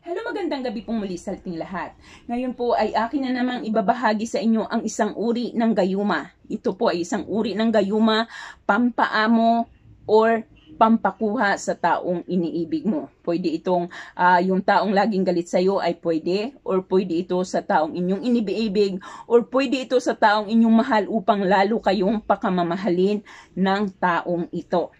Hello, magandang gabi pong muli sa ating lahat. Ngayon po ay akin na namang ibabahagi sa inyo ang isang uri ng gayuma. Ito po ay isang uri ng gayuma, pampaamo or pampakuha sa taong iniibig mo. Pwede itong yung taong laging galit sa iyo ay pwede, or pwede ito sa taong inyong iniibig, or pwede ito sa taong inyong mahal upang lalo kayong pakamamahalin ng taong ito.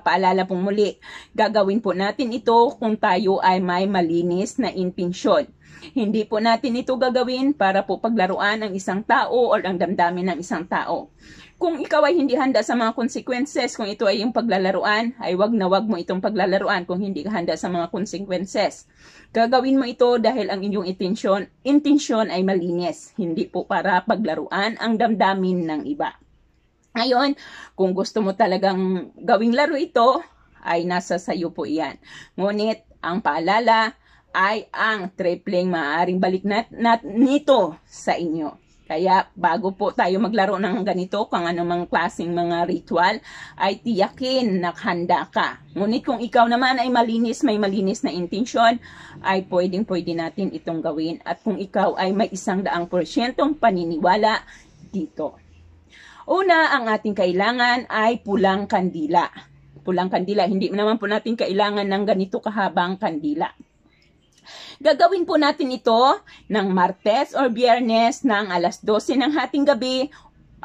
Paalala pong muli, gagawin po natin ito kung tayo ay may malinis na intensyon. Hindi po natin ito gagawin para po paglaruan ang isang tao o ang damdamin ng isang tao. Kung ikaw ay hindi handa sa mga consequences, kung ito ay yung paglalaruan, ay wag na wag mo itong paglalaruan kung hindi ka handa sa mga consequences. Gagawin mo ito dahil ang inyong intensyon ay malinis, hindi po para paglaruan ang damdamin ng iba. Ngayon, kung gusto mo talagang gawing laro ito, ay nasa sayo po iyan. Ngunit, ang paalala ay ang tripling maaaring balik nito sa inyo. Kaya, bago po tayo maglaro ng ganito, kung anumang klaseng mga ritual, ay tiyakin na handa ka. Ngunit kung ikaw naman ay may malinis na intensyon, ay pwedeng-pwede natin itong gawin. At kung ikaw ay may 100% paniniwala dito. Una, ang ating kailangan ay pulang kandila. Pulang kandila, hindi naman po natin kailangan ng ganito kahabang kandila. Gagawin po natin ito ng Martes or Biyernes ng alas 12 ng hating gabi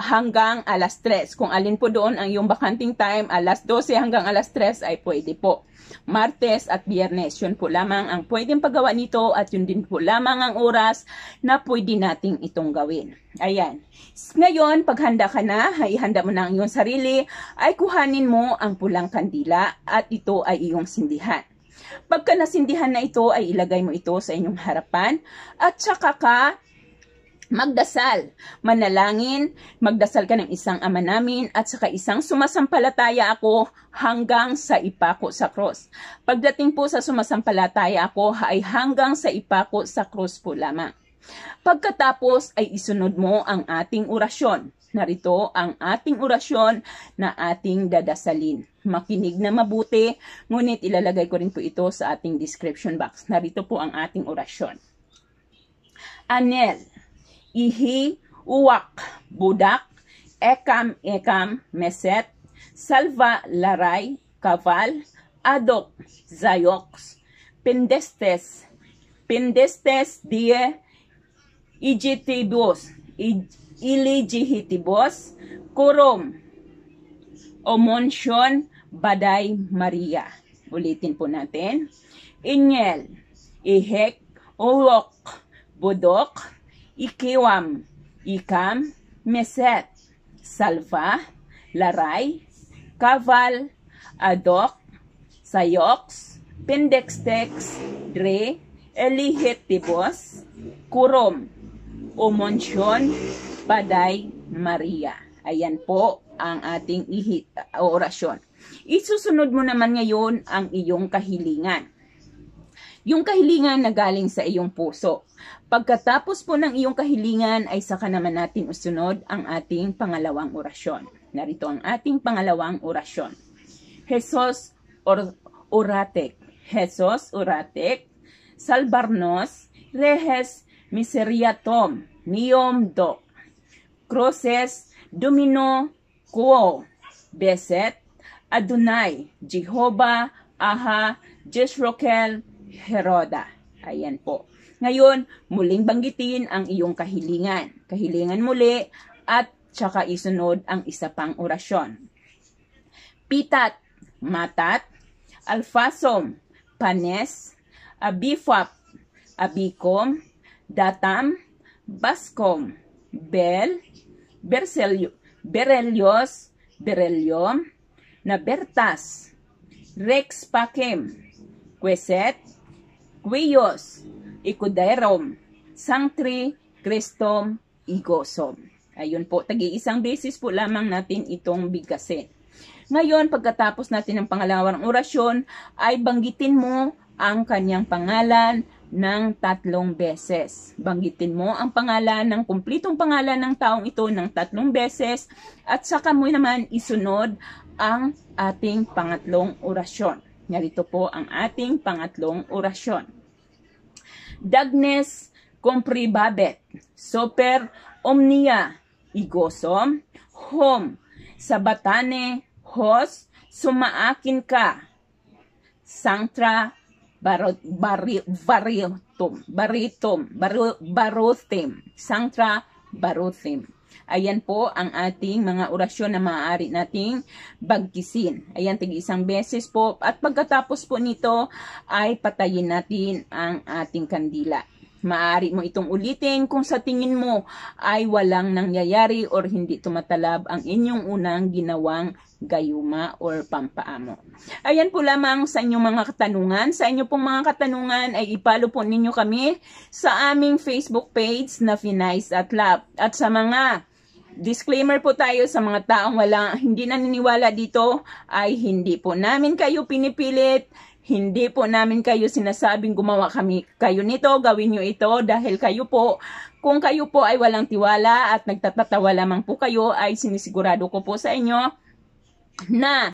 hanggang alas 3. Kung alin po doon ang iyong bakanting time, alas 12 hanggang alas 3 ay pwede po. Martes at Biyernes, yun po lamang ang pwedeng paggawa nito at yun din po lamang ang oras na pwede nating itong gawin. Ayan. Ngayon, pag handa ka na, ay handa mo na ang iyong sarili, ay kuhanin mo ang pulang kandila at ito ay iyong sindihan. Pagka nasindihan na ito, ay ilagay mo ito sa inyong harapan at saka ka magdasal, manalangin, magdasal ka ng isang Ama namin at saka isang sumasampalataya ako hanggang sa ipako sa cross. Pagdating po sa sumasampalataya ako ay hanggang sa ipako sa cross po lamang. Pagkatapos ay isunod mo ang ating orasyon. Narito ang ating orasyon na ating dadasalin. Makinig na mabuti, ngunit ilalagay ko rin po ito sa ating description box. Narito po ang ating orasyon. Anel, ihi, uwak, budak, ekam, meset, salva, laray, kaval, adok, zayoks, pendestes, die, ijitibos, ilijihitibos, kurom, omonsyon, baday, Maria. Ulitin po natin. Inyel, ihek, uwok, budok, ikiwam, ikam, meset, salva, laray, kaval, adok, sayoks, pendextex, dre, elihetibos, kurom, umonsyon, baday, Maria. Ayan po ang ating orasyon. Isusunod mo naman ngayon ang iyong kahilingan. Yung kahilingan na galing sa iyong puso. Pagkatapos po ng iyong kahilingan ay saka naman natin usunod ang ating pangalawang orasyon. Narito ang ating pangalawang orasyon. Jesus oratek. Jesus oratek. Salvarnos. Rehes miseriatom. Niom do. Crosses domino quo. Beset. Adonai. Jehovah. Aha. Jeshrokel. Heroda. Ayan po. Ngayon, muling banggitin ang iyong kahilingan. Kahilingan muli at saka isunod ang isa pang orasyon. Pitat, matat, alfasom, panes, abifap, abikom, datam, baskom, bel, berelios, berelium, nabertas, rex pakem, queset, Quiyos, Ikuderom, Sangtri, Kristom, Igosom. Ayun po, tagi-isang beses po lamang natin itong bigkasin. Ngayon, pagkatapos natin ng pangalawang orasyon, ay banggitin mo ang kanyang pangalan ng 3 beses. Banggitin mo ang pangalan ng kumplitong pangalan ng taong ito ng 3 beses at saka mo naman isunod ang ating pangatlong orasyon. Narito po ang ating pangatlong orasyon. Dagnes compribabet, super omnia, igosom, hom, sabatane, hos, sumaakin ka, sanctra, barutim, sanctra, barutim. Ayan po ang ating mga orasyon na maaari nating bagkisin. Ayan, tig-isang beses po. At pagkatapos po nito ay patayin natin ang ating kandila. Maaari mo itong ulitin kung sa tingin mo ay walang nangyayari or hindi tumatalab ang inyong unang ginawang gayuma or pampaamo. Ayan po lamang sa inyong mga katanungan. Sa inyo pong mga katanungan ay ipalo po ninyo kami sa aming Facebook page na Finais at Love. At sa mga disclaimer po tayo sa mga taong hindi naniniwala dito ay hindi po namin kayo pinipilit, hindi po namin kayo sinasabing gumawa kayo nito, gawin nyo ito dahil kayo po, kung kayo po ay walang tiwala at nagtatatawa lamang po kayo ay sinisigurado ko po sa inyo na